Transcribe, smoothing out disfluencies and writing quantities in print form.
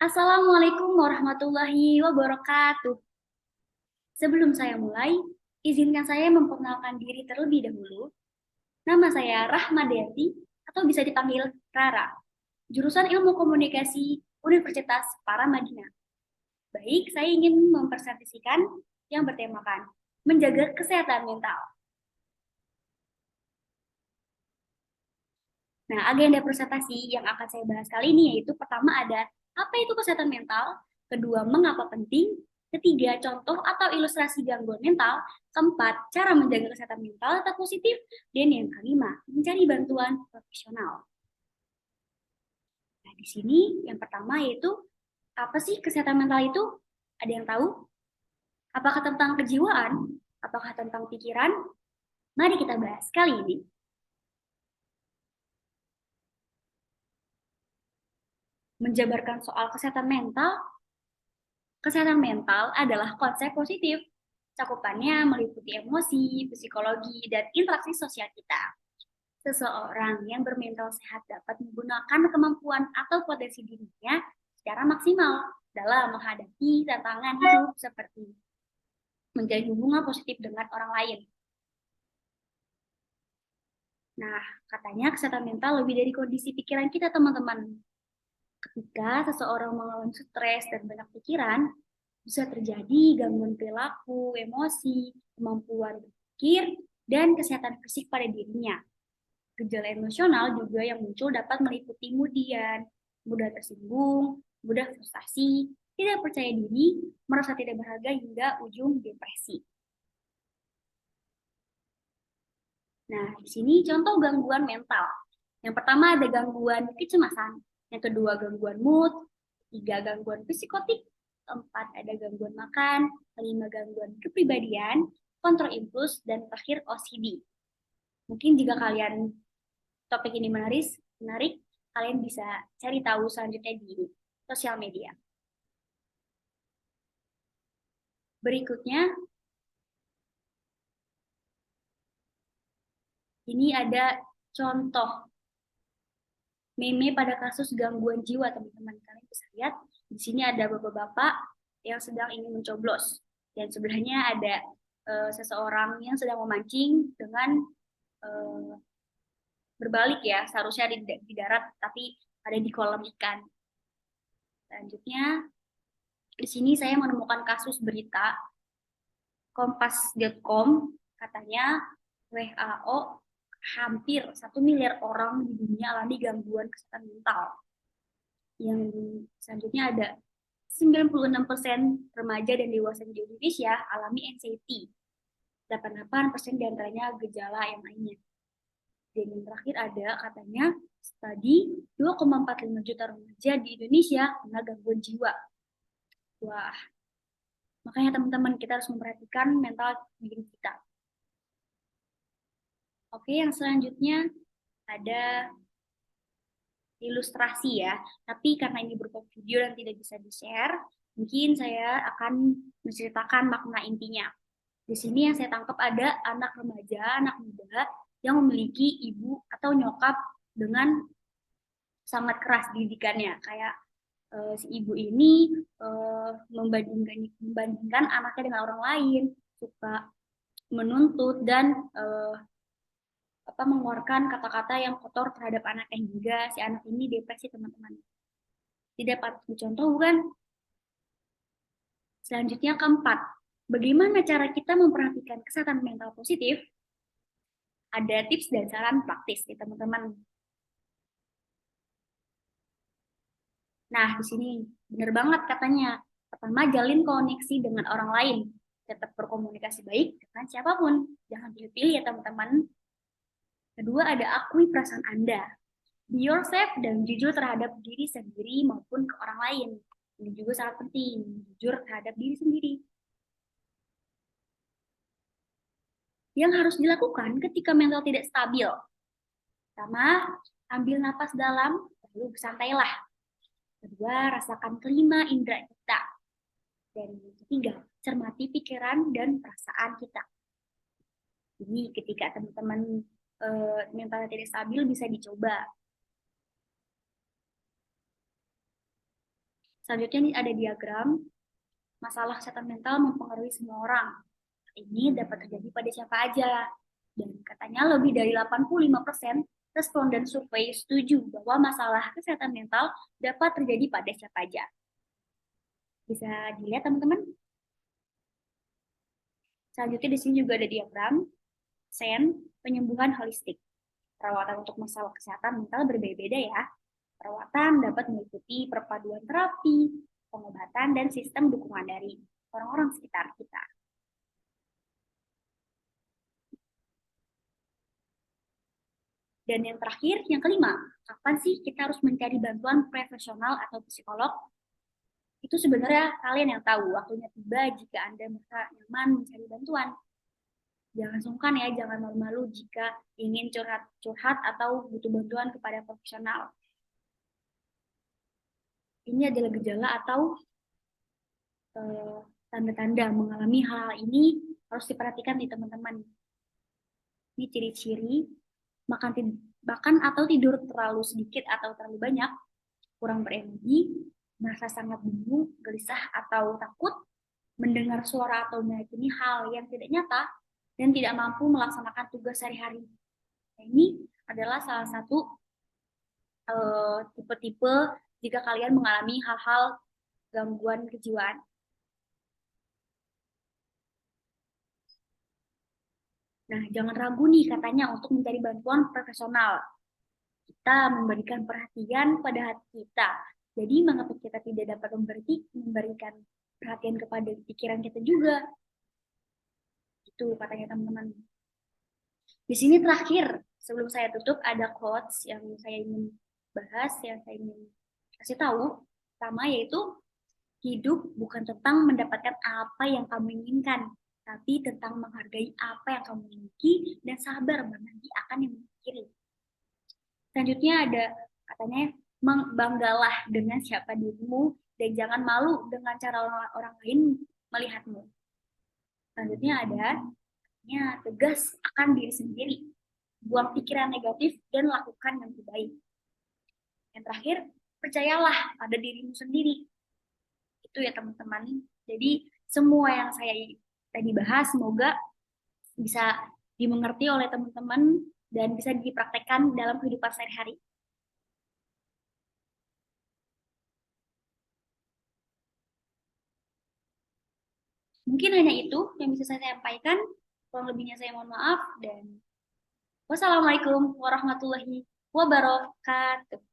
Assalamualaikum warahmatullahi wabarakatuh. Sebelum saya mulai, izinkan saya memperkenalkan diri terlebih dahulu. Nama saya Rahmadiyati atau bisa dipanggil Rara, jurusan Ilmu Komunikasi Universitas Paramadina. Baik, saya ingin mempresentasikan yang bertemakan menjaga kesehatan mental. Nah, agenda presentasi yang akan saya bahas kali ini yaitu pertama ada apa itu kesehatan mental, kedua mengapa penting, ketiga contoh atau ilustrasi gangguan mental, keempat cara menjaga kesehatan mental tetap positif, dan yang kelima mencari bantuan profesional. Nah, di sini yang pertama yaitu apa sih kesehatan mental itu? Ada yang tahu? Apakah tentang kejiwaan? Apakah tentang pikiran? Mari kita bahas kali ini. Menjabarkan soal kesehatan mental adalah konsep positif. Cakupannya meliputi emosi, psikologi, dan interaksi sosial kita. Seseorang yang bermental sehat dapat menggunakan kemampuan atau potensi dirinya secara maksimal dalam menghadapi tantangan hidup seperti menjalin hubungan positif dengan orang lain. Nah, katanya kesehatan mental lebih dari kondisi pikiran kita, teman-teman. Ketika seseorang mengalami stres dan banyak pikiran, bisa terjadi gangguan perilaku, emosi, kemampuan berpikir, dan kesehatan fisik pada dirinya. Gejala emosional juga yang muncul dapat meliputi kemudian mudah tersinggung, mudah frustasi, tidak percaya diri, merasa tidak berharga hingga ujung depresi. Nah, di sini contoh gangguan mental. Yang pertama ada gangguan kecemasan, yang kedua gangguan mood, tiga gangguan psikotik, keempat ada gangguan makan, kelima gangguan kepribadian, kontrol impuls, dan terakhir OCD. Mungkin jika kalian topik ini menarik, kalian bisa cari tahu selanjutnya di sosial media. Berikutnya, ini ada contoh meme pada kasus gangguan jiwa, teman-teman. Kalian bisa lihat, di sini ada bapak-bapak yang sedang ingin mencoblos. Dan sebelahnya ada seseorang yang sedang memancing dengan uh, berbalik ya, seharusnya di darat, tapi ada di kolam ikan. Selanjutnya, di sini saya menemukan kasus berita kompas.com, katanya WHO hampir 1 miliar orang di dunia alami gangguan kesehatan mental. Yang selanjutnya ada 96% remaja dan dewasa di Indonesia alami anxiety. 88% diantaranya gejala yang lainnya. Dan yang terakhir ada katanya studi 2,45 juta remaja di Indonesia kena gangguan jiwa. Wah, makanya teman-teman kita harus memperhatikan mental diri kita. Oke, yang selanjutnya ada ilustrasi ya. Tapi karena ini berupa video dan tidak bisa di-share, mungkin saya akan menceritakan makna intinya. Di sini yang saya tangkap ada anak remaja, anak muda yang memiliki ibu atau nyokap dengan sangat keras didikannya. Kayak si ibu ini membandingkan anaknya dengan orang lain, suka menuntut dan mengeluarkan kata-kata yang kotor terhadap anaknya hingga si anak ini depresi, teman-teman. Tidak patut dicontoh, bukan? Selanjutnya keempat, bagaimana cara kita memperhatikan kesehatan mental positif? Ada tips dan saran praktis nih, teman-teman. Nah, di sini benar banget katanya. Pertama, jalin koneksi dengan orang lain. Tetap berkomunikasi baik dengan siapapun. Jangan pilih-pilih ya, teman-teman. Kedua, ada akui perasaan Anda. Be yourself dan jujur terhadap diri sendiri maupun ke orang lain. Ini juga sangat penting, jujur terhadap diri sendiri. Yang harus dilakukan ketika mental tidak stabil. Pertama, ambil napas dalam, lalu bersantailah. Kedua, rasakan kelima indera kita. Dan ketiga, cermati pikiran dan perasaan kita. Jadi ketika teman-teman mentalnya tidak stabil bisa dicoba. Selanjutnya nih ada diagram, masalah kesehatan mental mempengaruhi semua orang. Ini dapat terjadi pada siapa aja. Dan katanya lebih dari 85% responden survei setuju bahwa masalah kesehatan mental dapat terjadi pada siapa aja. Bisa dilihat teman-teman. Selanjutnya di sini juga ada diagram SEN, penyembuhan holistik. Perawatan untuk masalah kesehatan mental berbeda-beda ya. Perawatan dapat meliputi perpaduan terapi, pengobatan, dan sistem dukungan dari orang-orang sekitar kita. Dan yang terakhir, yang kelima, kapan sih kita harus mencari bantuan profesional atau psikolog? Itu sebenarnya kalian yang tahu waktunya tiba jika Anda merasa nyaman mencari bantuan. Jangan sungkan ya, jangan malu-malu jika ingin curhat atau butuh bantuan kepada profesional. Ini adalah gejala atau tanda-tanda mengalami hal ini harus diperhatikan nih teman-teman. Ini ciri-ciri makan atau tidur terlalu sedikit atau terlalu banyak, kurang berenergi, merasa sangat bingung, gelisah atau takut, mendengar suara atau meyakini hal yang tidak nyata, dan tidak mampu melaksanakan tugas sehari-hari. Nah, ini adalah salah satu tipe-tipe jika kalian mengalami hal-hal gangguan kejiwaan. Nah, jangan ragu nih katanya untuk mencari bantuan profesional. Kita memberikan perhatian pada hati kita. Jadi, mengapa kita tidak dapat memberikan perhatian kepada pikiran kita juga? Itu katanya teman-teman. Di sini terakhir, sebelum saya tutup, ada quotes yang saya ingin bahas, yang saya ingin kasih tahu. Pertama yaitu, hidup bukan tentang mendapatkan apa yang kamu inginkan, tapi tentang menghargai apa yang kamu miliki dan sabar menanti akan yang memikirkan. Selanjutnya ada katanya, banggalah dengan siapa dirimu dan jangan malu dengan cara orang lain melihatmu. Selanjutnya ada tegas akan diri sendiri, buang pikiran negatif dan lakukan yang terbaik. Yang terakhir, percayalah pada dirimu sendiri. Itu ya teman-teman. Jadi semua yang saya tadi bahas semoga bisa dimengerti oleh teman-teman dan bisa dipraktekkan dalam kehidupan sehari-hari. Mungkin hanya itu yang bisa saya sampaikan. Kurang lebihnya saya mohon maaf dan wassalamualaikum warahmatullahi wabarakatuh.